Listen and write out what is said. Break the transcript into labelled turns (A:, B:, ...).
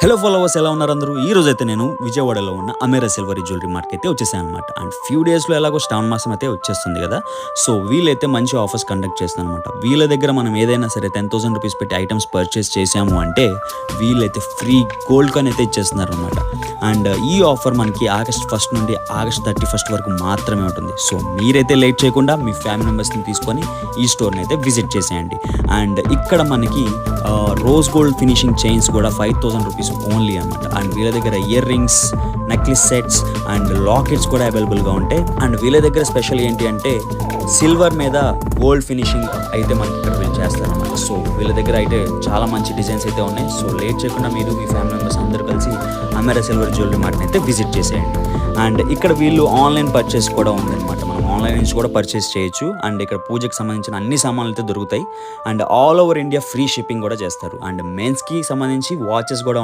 A: Hello followers, ఎలా ఉన్నారు అందరూ? ఈ రోజు అయితే నేను విజయవాడలో ఉన్న అమేరా సిల్వరీ జ్యువెలరీ మార్కెట్ అయితే వచ్చేసాను అనమాట. అండ్ ఫ్యూ డేస్లో ఎలాగో శ్రావణ మాసం అయితే వచ్చేస్తుంది కదా. సో వీళ్ళైతే మంచి ఆఫర్స్ కండక్ట్ చేస్తాను అనమాట. వీళ్ళ దగ్గర మనం ఏదైనా సరే 10,000 రూపీస్ పెట్టి ఐటమ్స్ పర్చేస్ చేసాము అంటే వీళ్ళైతే ఫ్రీ గోల్డ్ కాయిన్ అయితే ఇచ్చేస్తున్నారు అనమాట. అండ్ ఈ ఆఫర్ మనకి ఆగస్ట్ 1 నుండి ఆగస్ట్ 31 వరకు మాత్రమే ఉంటుంది. సో మీరైతే లేట్ చేయకుండా మీ ఫ్యామిలీ మెంబర్స్ని తీసుకొని ఈ స్టోర్ని అయితే విజిట్ చేసేయండి. అండ్ ఇక్కడ మనకి రోజ్ గోల్డ్ ఫినిషింగ్ చైన్స్ కూడా 5,000 రూపీస్ ఓన్లీ అనమాట. అండ్ వీళ్ళ దగ్గర ear rings, necklace sets and lockets కూడా అవైలబుల్గా ఉంటాయి. అండ్ వీళ్ళ దగ్గర స్పెషల్ ఏంటి అంటే సిల్వర్ మీద గోల్డ్ ఫినిషింగ్ అయితే మనకి ఇక్కడ వీళ్ళు చేస్తారన్నమాట. సో వీళ్ళ దగ్గర అయితే చాలా మంచి డిజైన్స్ అయితే ఉన్నాయి. సో లేట్ చేయకుండా మీరు మీ ఫ్యామిలీ మెంబర్స్ అందరూ కలిసి అమేరా సిల్వర్ జ్యువెలరీ మార్ట్ని అయితే విజిట్ చేసేయండి. అండ్ ఇక్కడ వీళ్ళు ఆన్లైన్ పర్చేస్ కూడా ఉందన్నమాట. మనం ఆన్లైన్ నుంచి కూడా పర్చేస్ చేయొచ్చు. అండ్ ఇక్కడ పూజకి సంబంధించిన అన్ని సామాన్లు అయితే దొరుకుతాయి. And all over India free shipping కూడా చేస్తారు. అండ్ మెన్స్కి సంబంధించి వాచెస్ కూడా